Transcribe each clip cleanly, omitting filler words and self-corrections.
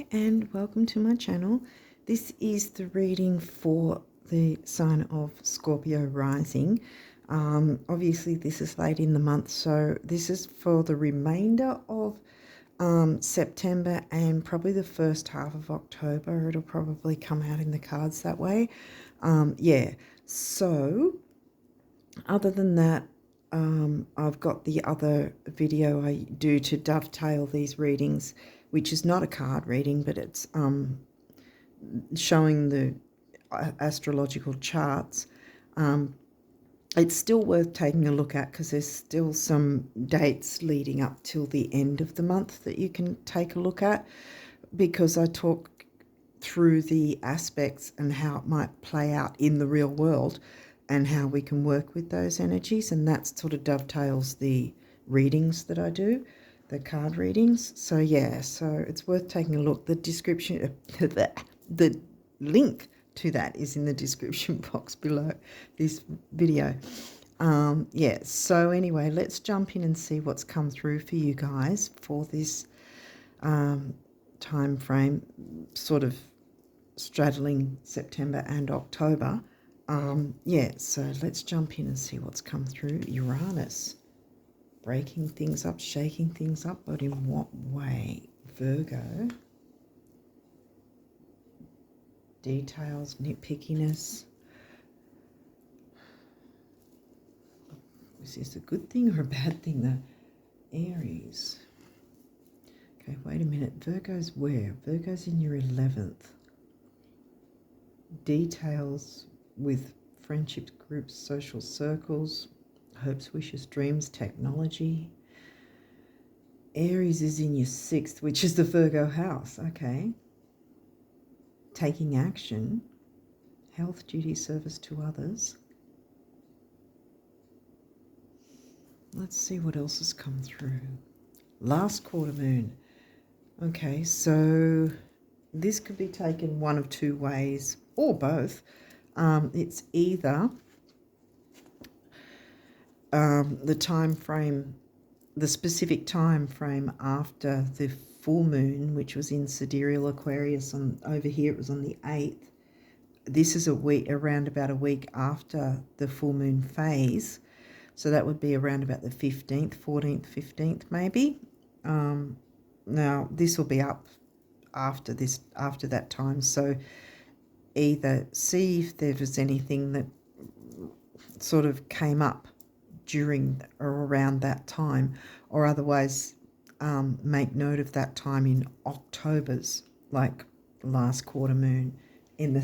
Hi and welcome to my channel. This is the reading for the sign of Scorpio rising. Obviously this is late in the month, so this is for the remainder of September and probably the first half of October. It'll probably come out in the cards that way. Yeah, so other than that, I've got the other video I do to dovetail these readings, which is not a card reading, but it's showing the astrological charts. It's still worth taking a look at because there's still some dates leading up till the end of the month that you can take a look at, because I talk through the aspects and how it might play out in the real world and how we can work with those energies, and that sort of dovetails the readings that I do, the card readings. So yeah, so it's worth taking a look. The description, the link to that is in the description box below this video. Yeah, so anyway, let's jump in and see what's come through for you guys for this time frame, sort of straddling September and October. Yeah, so let's jump in and see what's come through. Uranus, breaking things up, shaking things up, but in what way? Virgo, details, nitpickiness. Is this a good thing or a bad thing? The Aries. Okay, wait a minute. Virgo's where? Virgo's in your 11th. Details with friendship groups, social circles, hopes, wishes, dreams, technology. Aries is in your 6th, which is the Virgo house. Okay. Taking action, health, duty, service to others. Let's see what else has come through. Last quarter moon. Okay, so this could be taken one of two ways or both. It's either the time frame, the specific time frame after the full moon, which was in Sidereal Aquarius. Over here it was on the 8th. This is a week, around about a week after the full moon phase. So that would be around about the 15th, 14th, 15th maybe. Now this will be up after that time. So either see if there was anything that sort of came up during or around that time, or otherwise make note of that time in October's, like last quarter moon,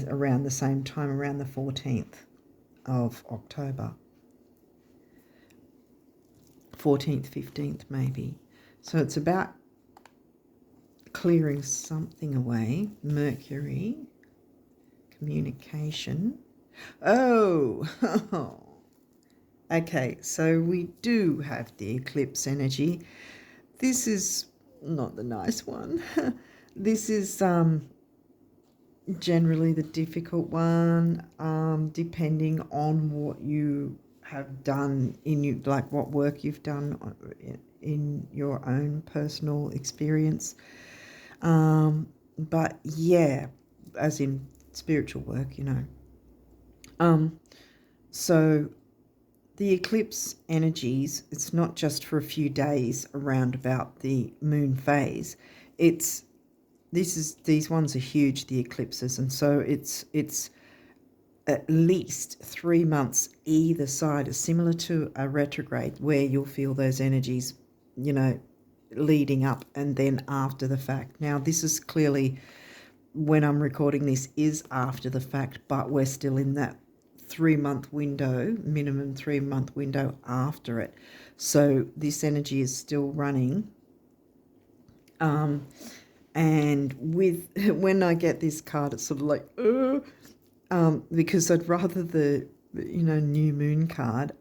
around the same time, around the 14th of October. 14th, 15th maybe. So it's about clearing something away. Mercury, communication. Oh, okay, so we do have the eclipse energy. This is not the nice one. This is generally the difficult one, depending on what you have done in you, like what work you've done in your own personal experience. But yeah, as in spiritual work, you know. So the eclipse energies, it's not just for a few days around about the moon phase. These ones are huge, the eclipses, and so it's at least 3 months either side, similar to a retrograde, where you'll feel those energies, you know, leading up and then after the fact. Now this is clearly, when I'm recording this, is after the fact, but we're still in that 3-month window, minimum 3-month window after it. So this energy is still running. And with when I get this card, it's sort of like, because I'd rather the new moon card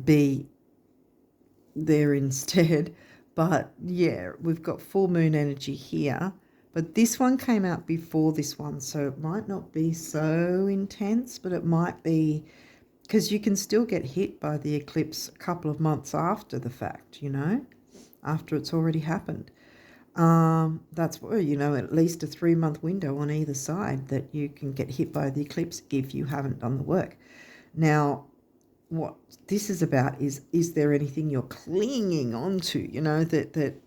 be there instead. But yeah, we've got full moon energy here, but this one came out before this one, so it might not be so intense, but it might be, because you can still get hit by the eclipse a couple of months after the fact, you know, after it's already happened. That's where, at least a 3-month window on either side that you can get hit by the eclipse if you haven't done the work. Now, what this is about is there anything you're clinging on to, that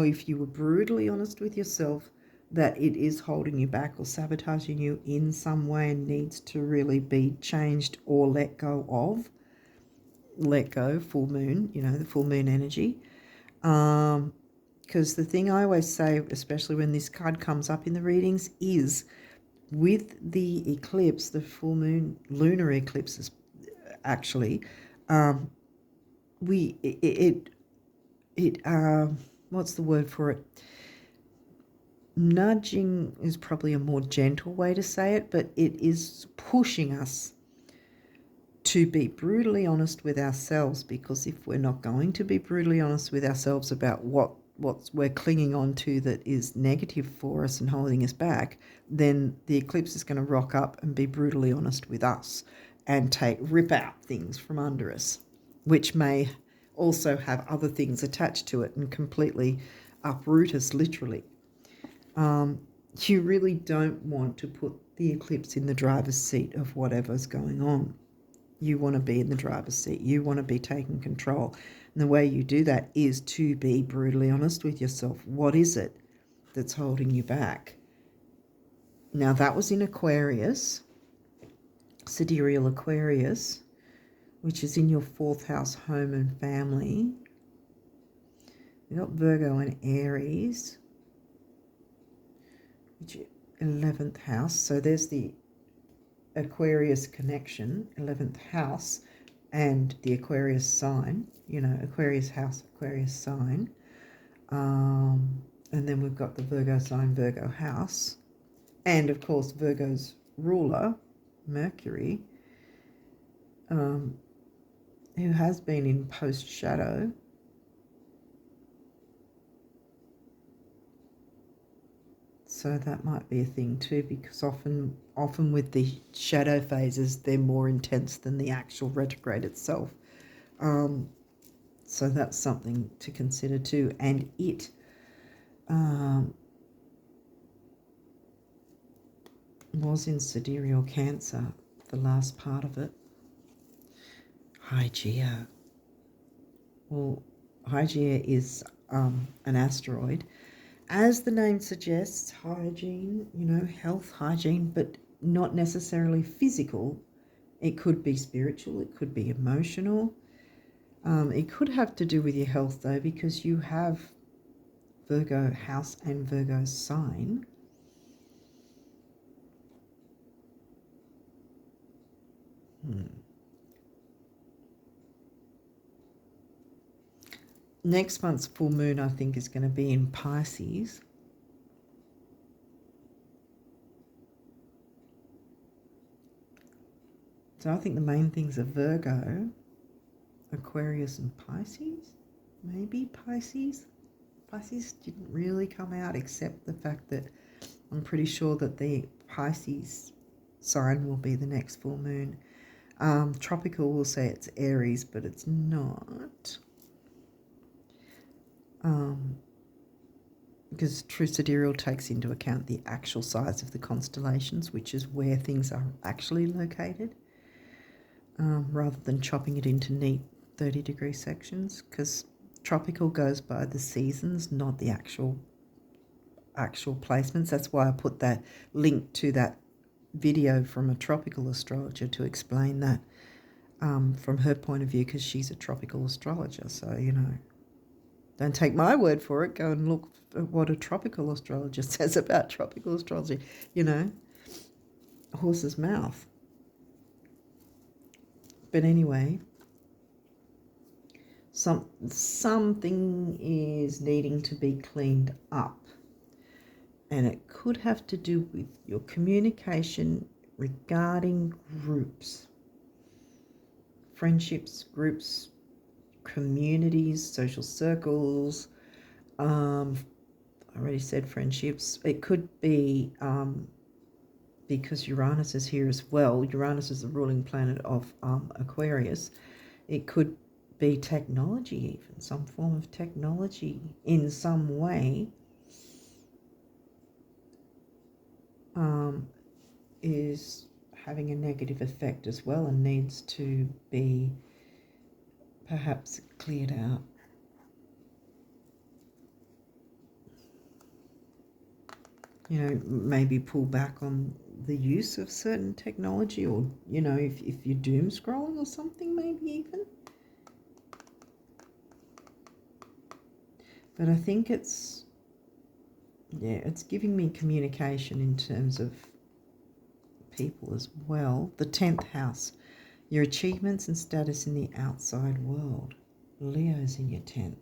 if you were brutally honest with yourself, that it is holding you back or sabotaging you in some way and needs to really be changed or let go of. Let go, full moon, the full moon energy. Because the thing I always say, especially when this card comes up in the readings, is with the eclipse, the full moon, lunar eclipses, actually, what's the word for it? Nudging is probably a more gentle way to say it, but it is pushing us to be brutally honest with ourselves, because if we're not going to be brutally honest with ourselves about what we're clinging on to that is negative for us and holding us back, then the eclipse is going to rock up and be brutally honest with us and rip out things from under us, which may also have other things attached to it and completely uproot us, literally. You really don't want to put the eclipse in the driver's seat of whatever's going on. You want to be in the driver's seat. You want to be taking control. And the way you do that is to be brutally honest with yourself. What is it that's holding you back? Now, that was in Aquarius, Sidereal Aquarius, which is in your 4th house, home and family. We've got Virgo and Aries, which is 11th house. So there's the Aquarius connection, 11th house, and the Aquarius sign, Aquarius house, Aquarius sign. And then we've got the Virgo sign, Virgo house. And, of course, Virgo's ruler, Mercury, who has been in post-shadow. So that might be a thing too, because often with the shadow phases, they're more intense than the actual retrograde itself. So that's something to consider too. And it was in sidereal Cancer, the last part of it. Hygeia. Well, Hygeia is an asteroid. As the name suggests, hygiene, health, hygiene, but not necessarily physical. It could be spiritual, it could be emotional. It could have to do with your health, though, because you have Virgo house and Virgo sign. Next month's full moon, I think, is going to be in Pisces. So I think the main things are Virgo, Aquarius and Pisces. Maybe Pisces. Pisces didn't really come out, except the fact that I'm pretty sure that the Pisces sign will be the next full moon. Tropical will say it's Aries, but it's not. Because True Sidereal takes into account the actual size of the constellations, which is where things are actually located, rather than chopping it into neat 30-degree sections, because tropical goes by the seasons, not the actual placements. That's why I put that link to that video from a tropical astrologer to explain that from her point of view, because she's a tropical astrologer. So, don't take my word for it. Go and look at what a tropical astrologer says about tropical astrology. Horse's mouth. But anyway, something is needing to be cleaned up. And it could have to do with your communication regarding groups, friendships, groups, communities, social circles. I already said friendships. It could be because Uranus is here as well. Uranus is the ruling planet of Aquarius. It could be technology, even some form of technology in some way, is having a negative effect as well and needs to be perhaps cleared out. You know, maybe pull back on the use of certain technology, or, you know, if you're doom scrolling or something, maybe even. But I think it's giving me communication in terms of people as well. The 10th house, your achievements and status in the outside world. Leo's in your 10th.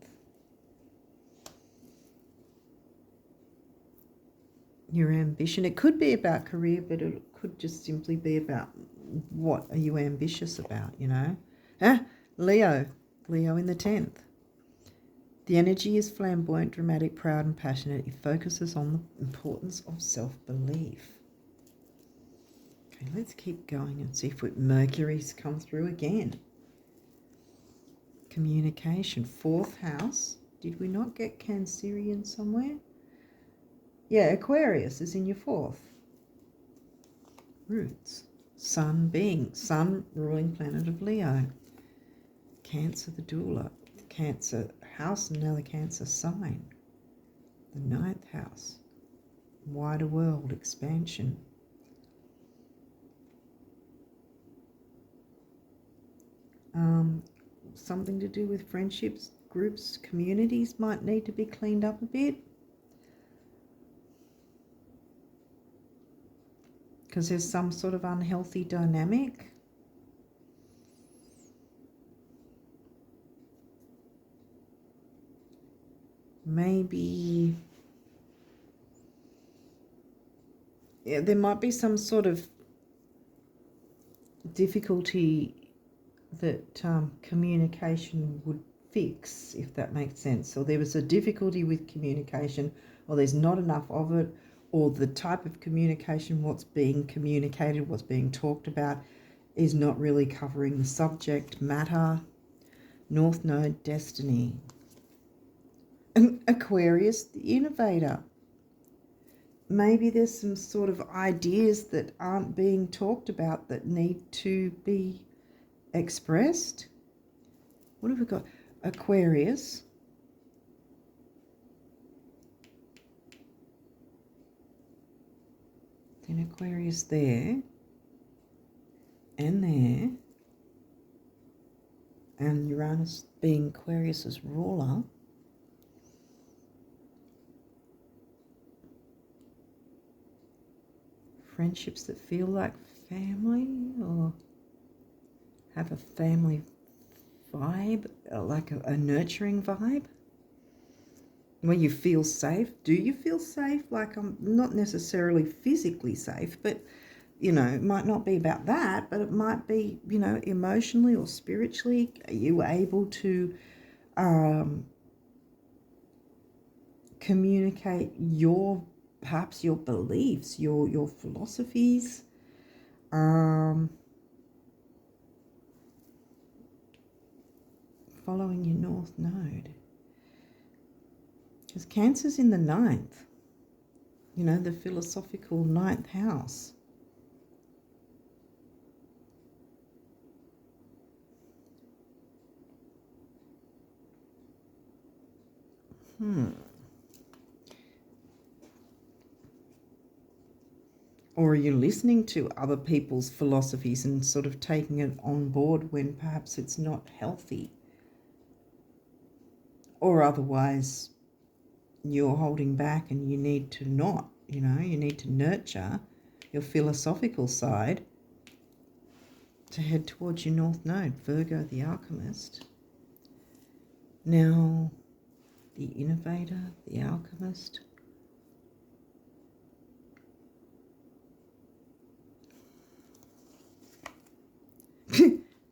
Your ambition. It could be about career, but it could just simply be about what are you ambitious about, you know. Leo in the 10th. The energy is flamboyant, dramatic, proud and passionate. It focuses on the importance of self-belief. Okay, let's keep going and see if Mercury's come through again. Communication, 4th house. Did we not get Cancerian somewhere? Yeah, Aquarius is in your 4th. Roots. Sun ruling planet of Leo. Cancer, the doula. Cancer house, and now the Cancer sign. The 9th house. Wider world, expansion. Something to do with friendships, groups, communities might need to be cleaned up a bit. Because there's some sort of unhealthy dynamic. Maybe, yeah, there might be some sort of difficulty that communication would fix, if that makes sense. Or there was a difficulty with communication, or there's not enough of it, or the type of communication, what's being communicated, what's being talked about, is not really covering the subject matter. North Node, destiny. And Aquarius, the innovator. Maybe there's some sort of ideas that aren't being talked about that need to be expressed. What have we got? Aquarius. Then Aquarius there. And there. And Uranus being Aquarius's ruler. Friendships that feel like family, or have a family vibe, like a nurturing vibe, where you feel safe. Do you feel safe? Like, I'm not necessarily physically safe, but, you know, it might not be about that, but it might be, you know, emotionally or spiritually. Are you able to communicate perhaps your beliefs, your philosophies, following your North Node? Because Cancer's in the 9th, you know, the philosophical 9th house. Or are you listening to other people's philosophies and sort of taking it on board when perhaps it's not healthy? Or otherwise, you're holding back and you need to not, you know, you need to nurture your philosophical side to head towards your North Node. Virgo, the alchemist. Now, the innovator, the alchemist.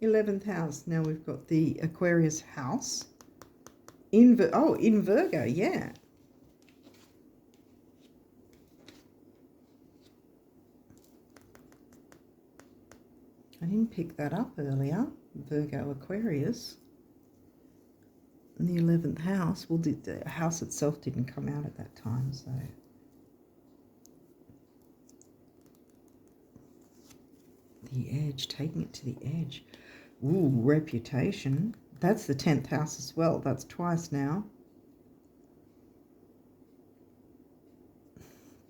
11th house. Now we've got the Aquarius house. In Virgo, yeah. I didn't pick that up earlier. Virgo, Aquarius. in the 11th house. Well, the house itself didn't come out at that time, so. The edge, taking it to the edge. Ooh, reputation. That's the 10th house as well. That's twice now.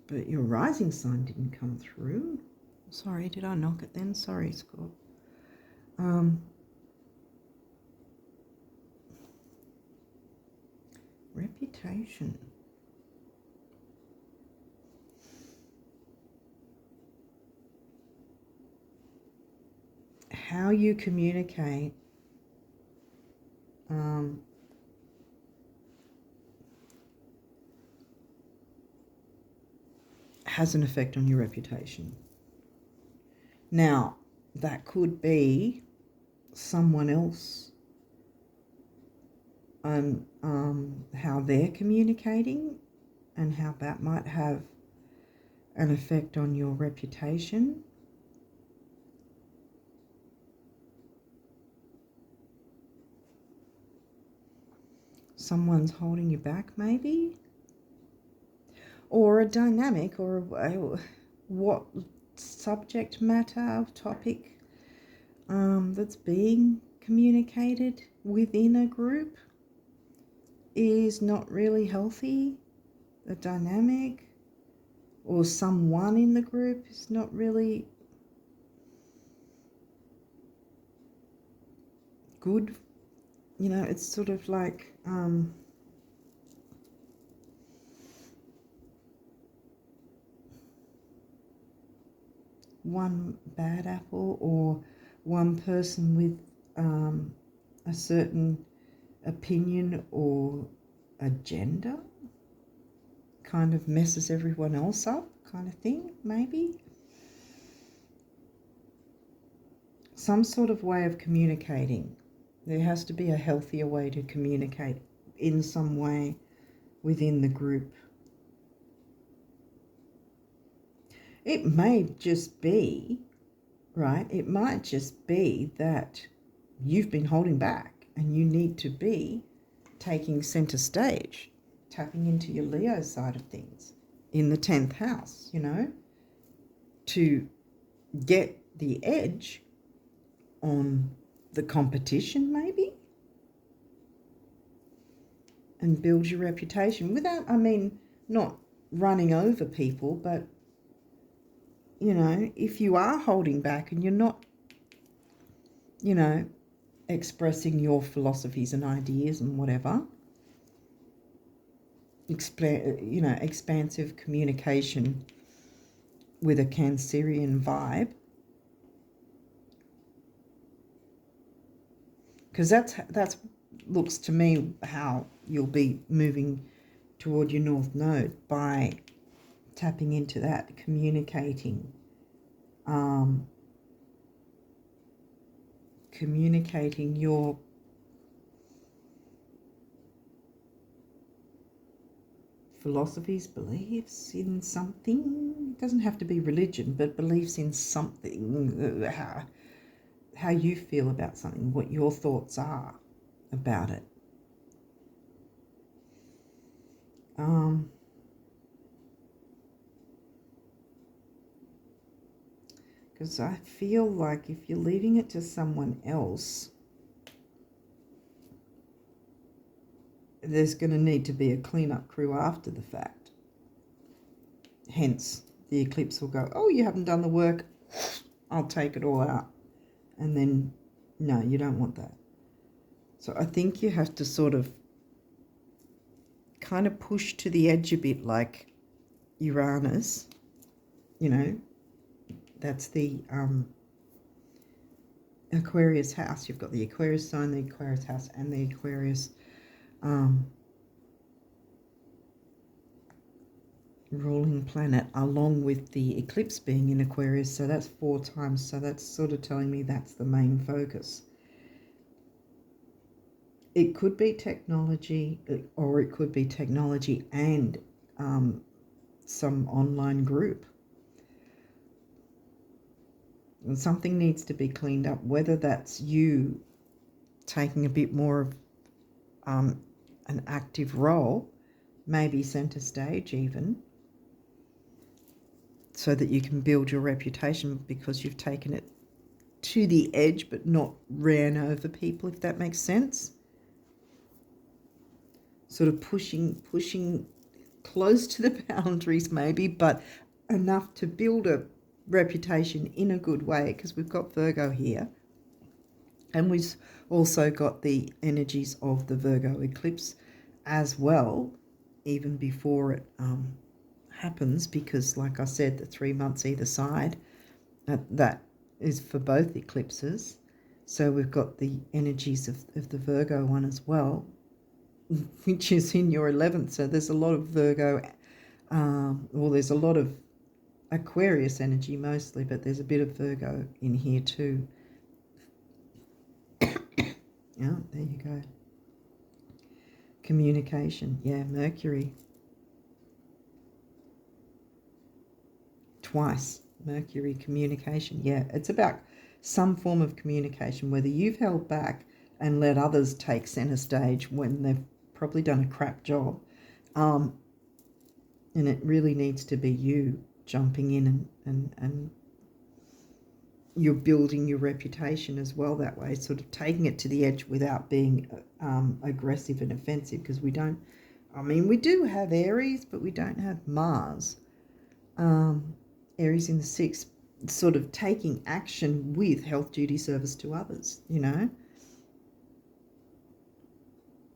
But your rising sign didn't come through. Sorry, did I knock it then? Sorry, Scott. Reputation. How you communicate has an effect on your reputation. Now, that could be someone else and how they're communicating and how that might have an effect on your reputation. Someone's holding you back, maybe, or a dynamic, or what subject matter, topic that's being communicated within a group is not really healthy. A dynamic or someone in the group is not really good. You know, it's sort of like one bad apple or one person with a certain opinion or agenda kind of messes everyone else up, kind of thing, maybe. Some sort of way of communicating. There has to be a healthier way to communicate in some way within the group. It may just be, right? It might just be that you've been holding back and you need to be taking center stage, tapping into your Leo side of things in the 10th house, you know, to get the edge on the competition maybe and build your reputation without, I mean, not running over people, but, you know, if you are holding back and you're not, you know, expressing your philosophies and ideas and whatever, you know, expansive communication with a Cancerian vibe, because that's looks to me how you'll be moving toward your North Node, by tapping into that, communicating your philosophies, beliefs in something. It doesn't have to be religion, but beliefs in something, how you feel about something, what your thoughts are about it. Because I feel like if you're leaving it to someone else, there's going to need to be a cleanup crew after the fact. Hence, the eclipse will go, oh, you haven't done the work, I'll take it all out. And then, no, you don't want that. So I think you have to sort of kind of push to the edge a bit, like Uranus, you know, that's the Aquarius house. You've got the Aquarius sign, the Aquarius house, and the Aquarius ruling planet, along with the eclipse being in Aquarius. So that's 4 times. So that's sort of telling me that's the main focus. It could be technology, or it could be technology and some online group. And something needs to be cleaned up, whether that's you taking a bit more of an active role, maybe centre stage even, so that you can build your reputation because you've taken it to the edge but not ran over people, if that makes sense. Sort of pushing close to the boundaries maybe, but enough to build a reputation in a good way, because we've got Virgo here. And we've also got the energies of the Virgo eclipse as well, even before it happens, because like I said, the 3 months either side, that is for both eclipses. So we've got the energies of the Virgo one as well, which is in your 11th. So there's a lot of Virgo, well, there's a lot of Aquarius energy mostly, but there's a bit of Virgo in here too. Yeah, there you go. Communication, yeah, Mercury. Twice, Mercury, communication, yeah. It's about some form of communication, whether you've held back and let others take centre stage when they've probably done a crap job. And it really needs to be you jumping in and you're building your reputation as well that way, sort of taking it to the edge without being aggressive and offensive, because we don't, I mean, we do have Aries, but we don't have Mars. Aries in the 6th, sort of taking action with health, duty, service to others, you know,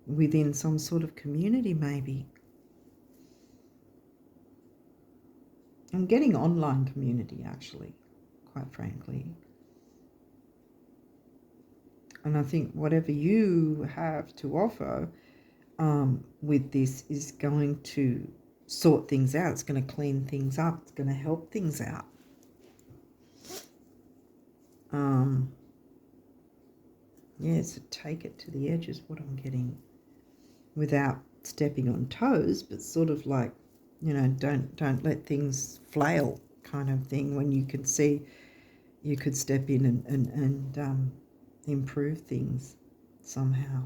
within some sort of community maybe. I'm getting online community actually, quite frankly. And I think whatever you have to offer with this is going to sort things out. It's going to clean things up. It's going to help things out. Yeah, so take it to the edge is what I'm getting, without stepping on toes, but sort of like, you know, don't let things flail kind of thing, when you can see you could step in and improve things somehow.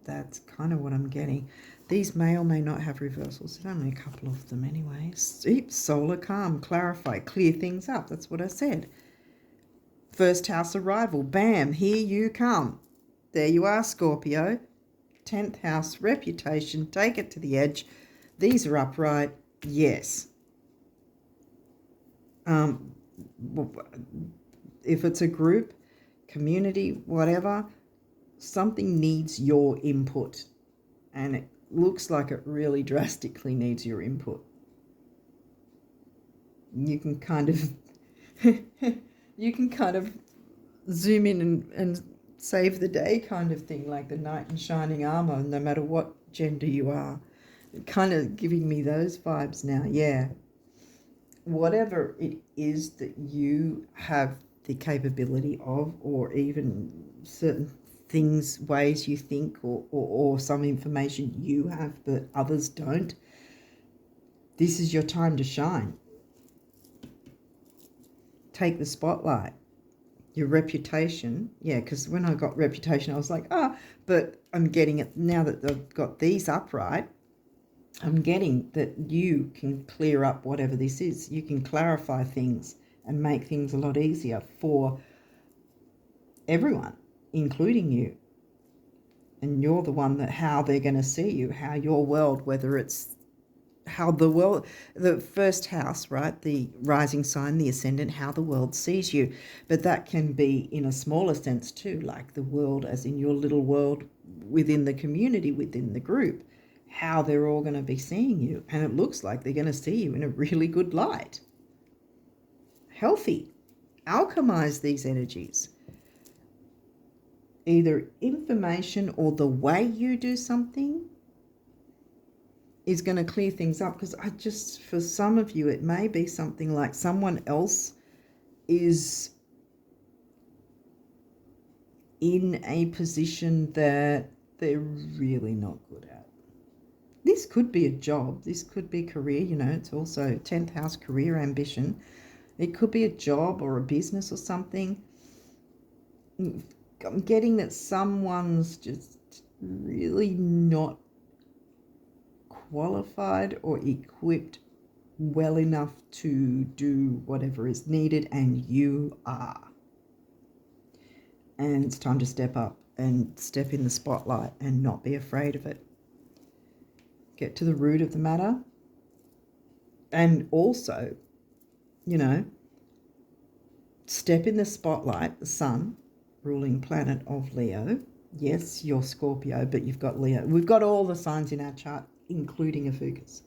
That's kind of what I'm getting. These may or may not have reversals. There's only a couple of them anyway. Steep, solar, calm, clarify, clear things up. That's what I said. First house arrival, bam, here you come. There you are, Scorpio. 10th house, reputation, take it to the edge. These are upright, yes. If it's a group, community, whatever, something needs your input, and it looks like it really drastically needs your input. You can kind of zoom in and save the day kind of thing, like the knight in shining armor, no matter what gender you are. Kind of giving me those vibes now, yeah. Whatever it is that you have the capability of, or even certain things, ways you think, or some information you have but others don't, this is your time to shine. Take the spotlight. Your reputation, yeah, because when I got reputation, I was like, but I'm getting it now that I've got these upright. I'm getting that you can clear up whatever this is. You can clarify things and make things a lot easier for everyone, including you. And you're the one that, how they're going to see you, how your world, whether it's how the world, the first house, right, the rising sign, the ascendant, how the world sees you. But that can be in a smaller sense too, like the world as in your little world within the community, within the group, how they're all going to be seeing you. And it looks like they're going to see you in a really good light. Healthy. Alchemize these energies. Either information or the way you do something is going to clear things up, because I just, for some of you, it may be something like someone else is in a position that they're really not good at. This could be a job. This could be career. You know, it's also 10th house, career, ambition. It could be a job or a business or something. I'm getting that someone's just really not qualified or equipped well enough to do whatever is needed, and you are. And it's time to step up and step in the spotlight and not be afraid of it. Get to the root of the matter. And also, step in the spotlight, the sun, ruling planet of Leo. Yes, you're Scorpio, but you've got Leo. We've got all the signs in our chart, including a Fucus.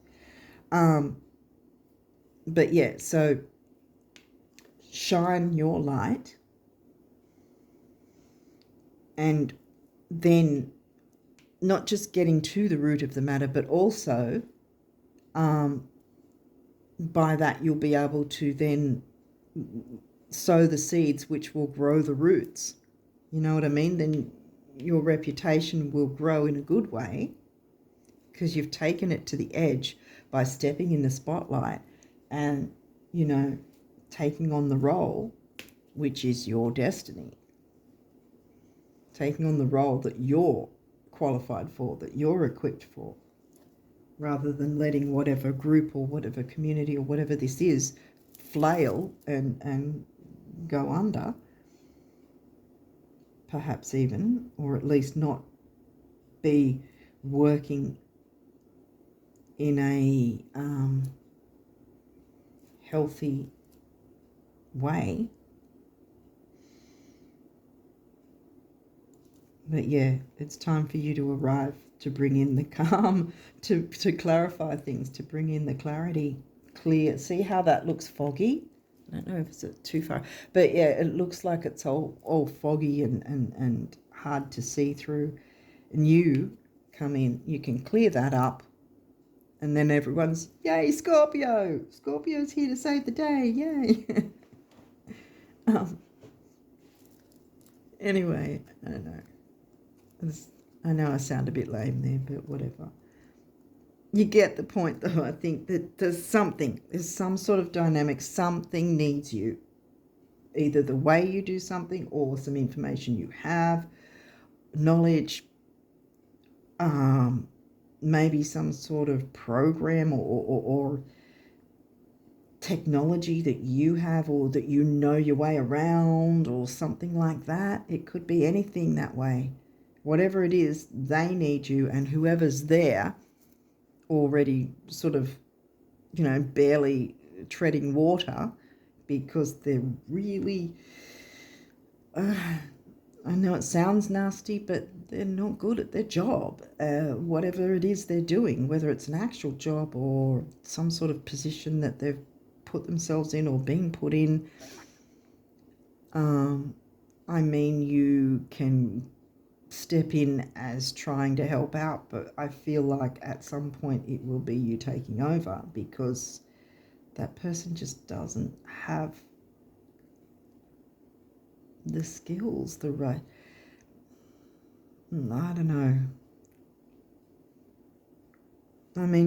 But yeah, so shine your light, and then not just getting to the root of the matter, but also by that you'll be able to then sow the seeds which will grow the roots. You know what I mean? Then your reputation will grow in a good way because you've taken it to the edge by stepping in the spotlight and, taking on the role which is your destiny. Taking on the role that you're qualified for, that you're equipped for, rather than letting whatever group or whatever community or whatever this is flail and go under, perhaps even, or at least not be working in a healthy way. But yeah, it's time for you to arrive, to bring in the calm, to clarify things, to bring in the clarity, clear. See how that looks foggy? I don't know if it's too far, but yeah, it looks like it's all foggy and hard to see through. And you come in, you can clear that up, and then everyone's, yay, Scorpio! Scorpio's here to save the day, yay! Anyway, I don't know. I know I sound a bit lame there, but whatever. You get the point, though. I think that there's some sort of dynamic, something needs you. Either the way you do something or some information you have, knowledge, maybe some sort of program or technology that you have or that you know your way around or something like that. It could be anything that way. Whatever it is, they need you, and whoever's there already sort of, barely treading water because they're really, I know it sounds nasty, but they're not good at their job, whatever it is they're doing, whether it's an actual job or some sort of position that they've put themselves in or being put in. You can step in as trying to help out, but I feel like at some point it will be you taking over because that person just doesn't have the skills, I don't know.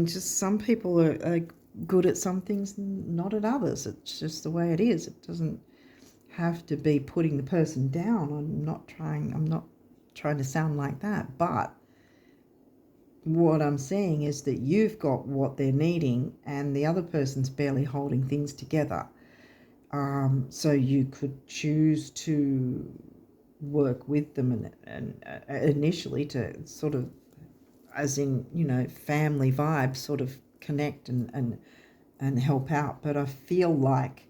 Just some people are good at some things, not at others. It's just the way it is. It doesn't have to be putting the person down. I'm not trying to sound like that, but what I'm saying is that you've got what they're needing and the other person's barely holding things together. So you could choose to work with them and initially to sort of, as in, family vibe, sort of connect and help out. But I feel like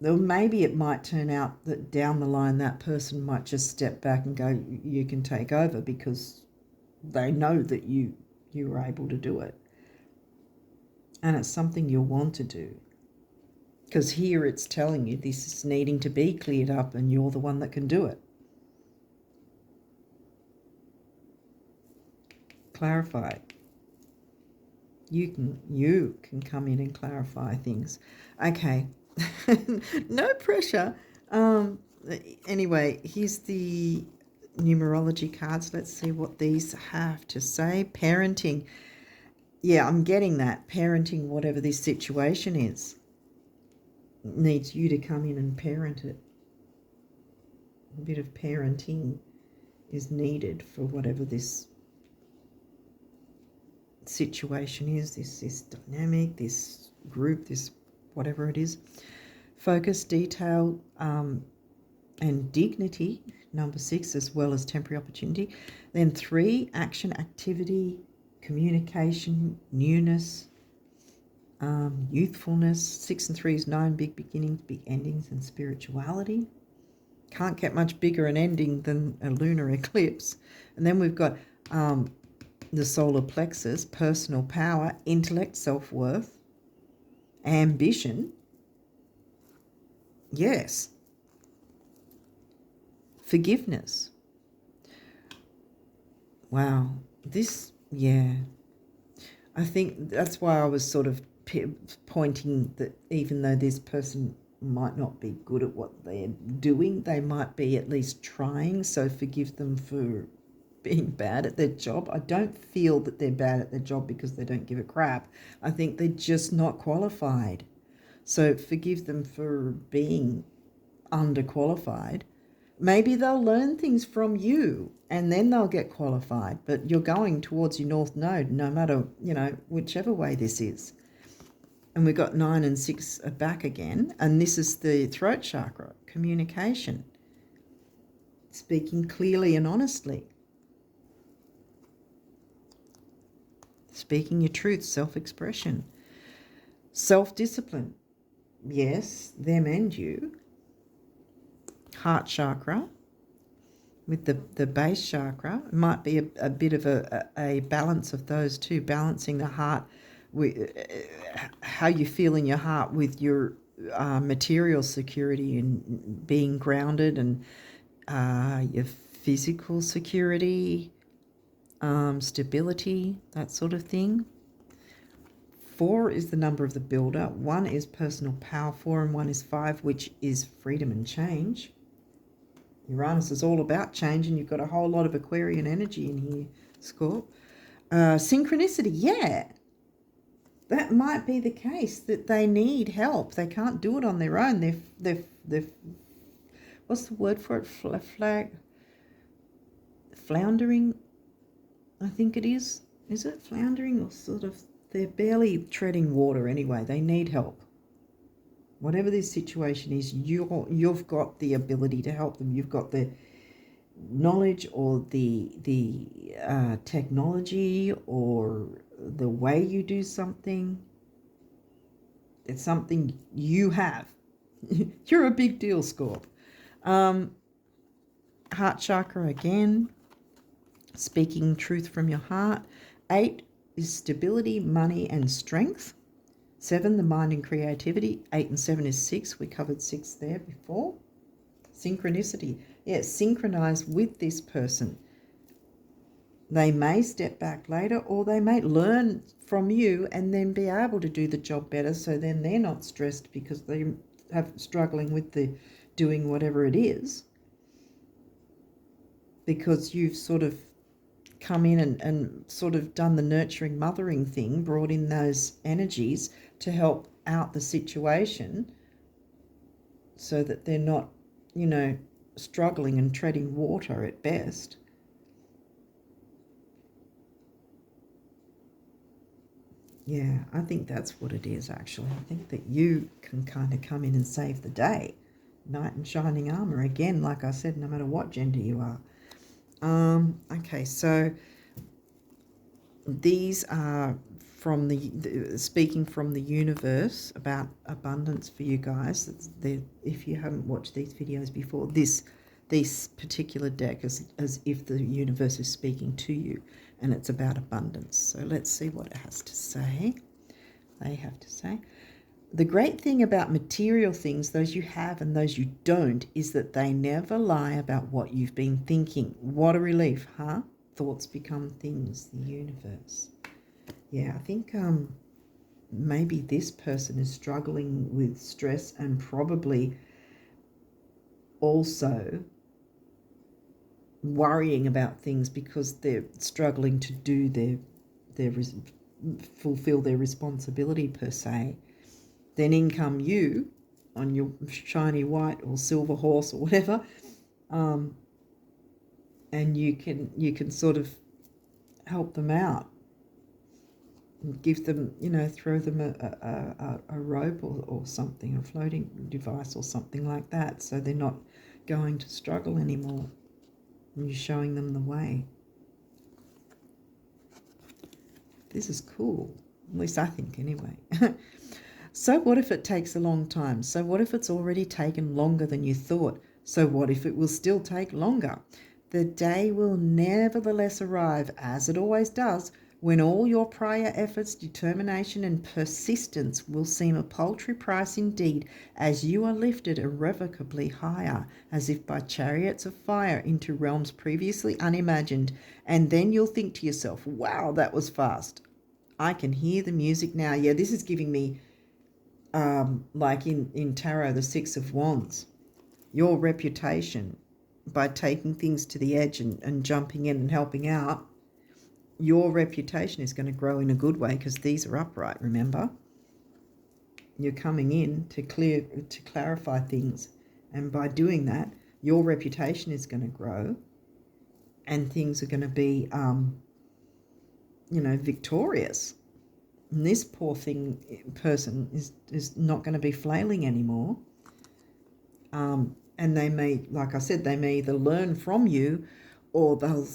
maybe it might turn out that down the line that person might just step back and go, you can take over, because they know that you were able to do it. And it's something you'll want to do. Because here it's telling you this is needing to be cleared up and you're the one that can do it. Clarify. You can come in and clarify things. Okay. No pressure. Anyway, here's the numerology cards. Let's see what these have to say. Parenting. Yeah, I'm getting that. Parenting, whatever this situation is, needs you to come in and parent it. A bit of parenting is needed for whatever this situation is, this dynamic, this group, this whatever it is. Focus, detail, and dignity, number 6, as well as temporary opportunity. Then 3, action, activity, communication, newness, youthfulness. 6 and 3 is 9, big beginnings, big endings, and spirituality. Can't get much bigger an ending than a lunar eclipse. And then we've got the solar plexus, personal power, intellect, self-worth, ambition. Yes. Forgiveness. Wow. This, yeah. I think that's why I was sort of pointing that even though this person might not be good at what they're doing, they might be at least trying. So forgive them for being bad at their job. I don't feel that they're bad at their job because they don't give a crap. I think they're just not qualified. So forgive them for being underqualified. Maybe they'll learn things from you and then they'll get qualified, but you're going towards your north node no matter, whichever way this is. And we've got 9 and 6 are back again, and this is the throat chakra, communication, speaking clearly and honestly, speaking your truth, self-expression, self-discipline. Yes, them and you. Heart chakra with the base chakra. It might be a bit of a balance of those two, balancing the heart with how you feel in your heart with your material security and being grounded, and your physical security, stability, that sort of thing. 4 is the number of the builder. 1 is personal power. 4 and 1 is 5, which is freedom and change. Uranus is all about change, and you've got a whole lot of Aquarian energy in here, Scorp. Synchronicity, yeah. That might be the case, that they need help. They can't do it on their own. They're what's the word for it? Floundering, I think it is. Is it floundering, or sort of, they're barely treading water anyway. They need help. Whatever this situation is, you've got the ability to help them. You've got the knowledge or the technology or the way you do something. It's something you have. You're a big deal, Scorp. Heart chakra again, speaking truth from your heart. 8 is stability, money, and strength. 7, the mind and creativity. 8 and 7 is 6. We covered 6 there before. Synchronicity. Yes, synchronize with this person. They may step back later, or they may learn from you and then be able to do the job better, so then they're not stressed because they have struggling with the doing whatever it is, because you've sort of come in and sort of done the nurturing, mothering thing, brought in those energies to help out the situation so that they're not, struggling and treading water at best. Yeah, I think that's what it is, actually. I think that you can kind of come in and save the day. Knight in shining armor. Again, like I said, no matter what gender you are. Okay, so these are from speaking from the universe about abundance for you guys. If you haven't watched these videos before, this particular deck is as if the universe is speaking to you, and it's about abundance. So let's see what it has to say. They have to say, the great thing about material things, those you have and those you don't, is that they never lie about what you've been thinking. What a relief, huh? Thoughts become things, the universe. Yeah, I think maybe this person is struggling with stress and probably also worrying about things because they're struggling to do fulfill their responsibility per se. Then in come you on your shiny white or silver horse or whatever, and you can sort of help them out and give them, throw them a rope or something, a floating device or something like that, so they're not going to struggle anymore. And you're showing them the way. This is cool. At least I think, anyway. So what if it takes a long time? So what if it's already taken longer than you thought? So what if it will still take longer? The day will nevertheless arrive, as it always does, when all your prior efforts, determination, and persistence will seem a paltry price indeed, as you are lifted irrevocably higher, as if by chariots of fire, into realms previously unimagined. And then you'll think to yourself, wow, that was fast. I can hear the music now. Yeah, this is giving me, like in Tarot, the Six of Wands. Your reputation, by taking things to the edge and jumping in and helping out, your reputation is going to grow in a good way, because these are upright, remember? You're coming in to clarify things, and by doing that, your reputation is going to grow, and things are going to be, victorious. And this poor person is not going to be flailing anymore. And they may, like I said, they may either learn from you, or they'll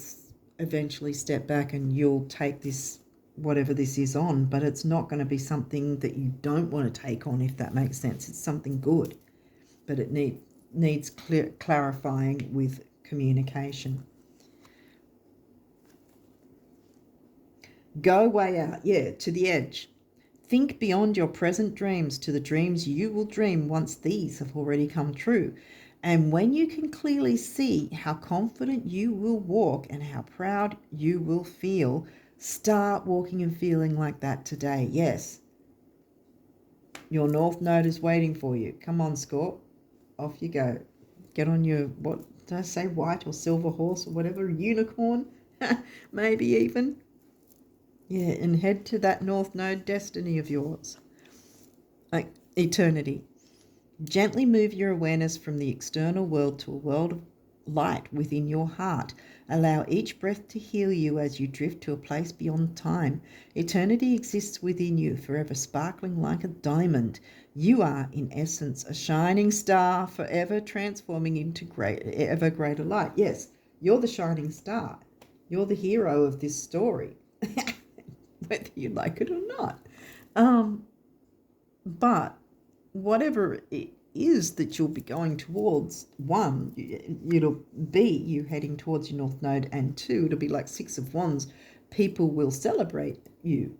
eventually step back and you'll take this, whatever this is, on. But it's not going to be something that you don't want to take on, if that makes sense. It's something good, but it needs clarifying with communication. Go way out, to the edge. Think beyond your present dreams to the dreams you will dream once these have already come true. And when you can clearly see how confident you will walk and how proud you will feel, start walking and feeling like that today. Yes. Your North Node is waiting for you. Come on, Scorp. Off you go. Get on your, what did I say, white or silver horse or whatever, unicorn, maybe even. Yeah, and head to that North Node destiny of yours. Like eternity. Gently move your awareness from the external world to a world of light within your heart. Allow each breath to heal you as you drift to a place beyond time. Eternity exists within you, forever sparkling like a diamond. You are, in essence, a shining star, forever transforming into ever greater light. Yes, you're the shining star. You're the hero of this story. Whether you like it or not. But whatever it is that you'll be going towards, one, it'll be you heading towards your North Node, and two, it'll be like Six of Wands. People will celebrate you,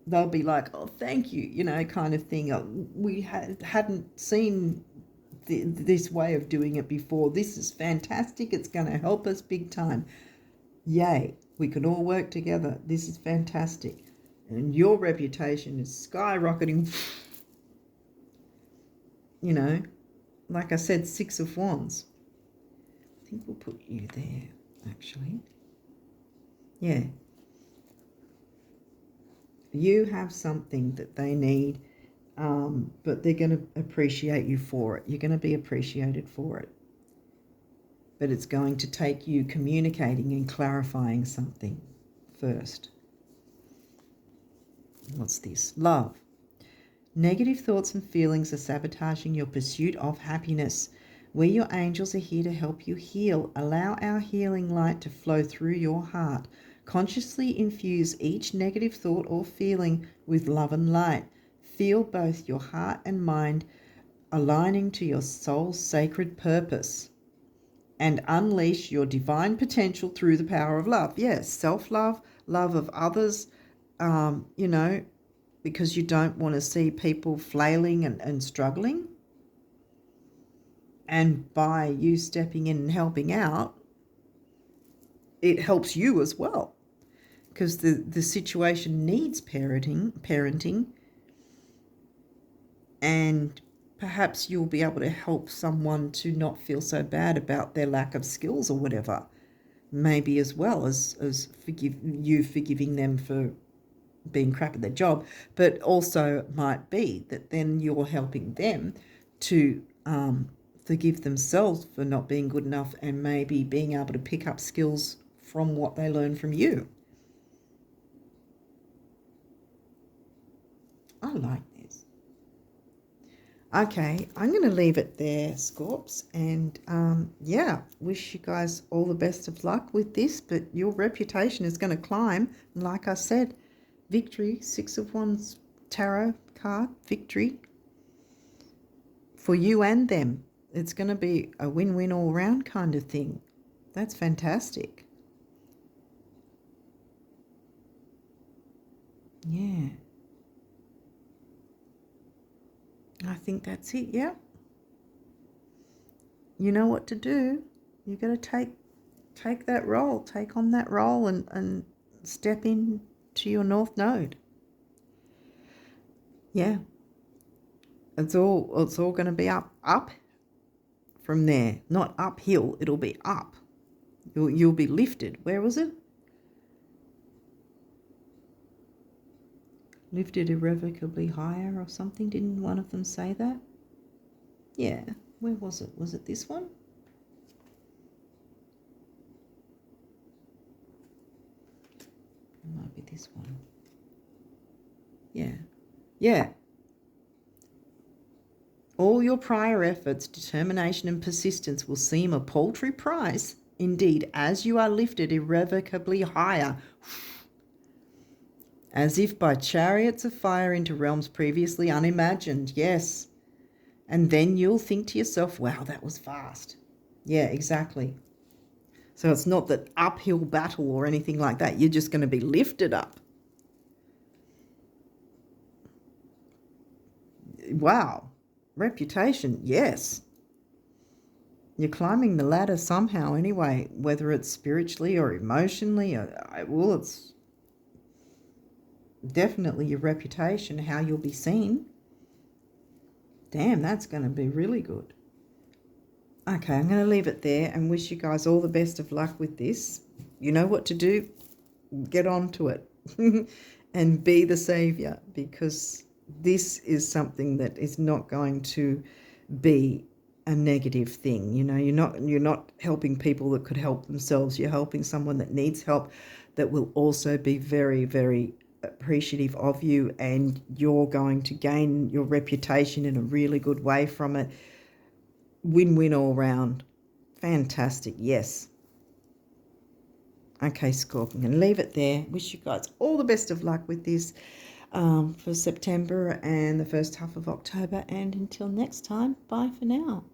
They'll be like, oh, thank you, kind of thing. We hadn't seen this way of doing it before. This is fantastic. It's going to help us big time. Yay. We can all work together. This is fantastic. And your reputation is skyrocketing. Like I said, Six of Wands. I think we'll put you there, actually. Yeah. You have something that they need, but they're going to appreciate you for it. You're going to be appreciated for it. But it's going to take you communicating and clarifying something first. What's this? Love. Negative thoughts and feelings are sabotaging your pursuit of happiness. We, your angels, are here to help you heal. Allow our healing light to flow through your heart. Consciously infuse each negative thought or feeling with love and light. Feel both your heart and mind aligning to your soul's sacred purpose, and unleash your divine potential through the power of love. Yes, self-love, love of others, because you don't want to see people flailing and struggling. And by you stepping in and helping out, it helps you as well, because the situation needs parenting, and perhaps you'll be able to help someone to not feel so bad about their lack of skills or whatever, maybe as well as forgiving them for being crap at their job, but also might be that then you're helping them to forgive themselves for not being good enough, and maybe being able to pick up skills from what they learn from you. I like this. Okay, I'm going to leave it there, Scorps, and yeah, wish you guys all the best of luck with this, but your reputation is going to climb. And like I said, victory, Six of Wands tarot card, victory for you and them. It's going to be a win-win all round kind of thing. That's fantastic. Yeah. I think that's it, yeah. You know what to do. You've got to take that role, take on that role and step in to your North Node. Yeah. It's all going to be up from there. Not uphill, it'll be up. You'll be lifted. Where was it? Lifted irrevocably higher or something. Didn't one of them say that? Yeah. Where was it? Was it this one? It might be this one. Yeah. Yeah. All your prior efforts, determination and persistence will seem a paltry price. Indeed, as you are lifted irrevocably higher, as if by chariots of fire into realms previously unimagined. Yes. And then you'll think to yourself, wow, that was fast. Yeah, exactly. So it's not that uphill battle or anything like that. You're just going to be lifted up. Wow. Reputation, yes. You're climbing the ladder somehow anyway, whether it's spiritually or emotionally. Well, it's definitely your reputation, how you'll be seen. Damn, that's going to be really good. Okay, I'm going to leave it there and wish you guys all the best of luck with this. You know what to do. Get on to it and be the savior, because this is something that is not going to be a negative thing. You know, you're not helping people that could help themselves. You're helping someone that needs help, that will also be very, very appreciative of you, and you're going to gain your reputation in a really good way from it. Win-win all round. Fantastic. Yes. Okay, Scorpio, I'm going to leave it there. Wish you guys all the best of luck with this for September and the first half of October. And until next time, bye for now.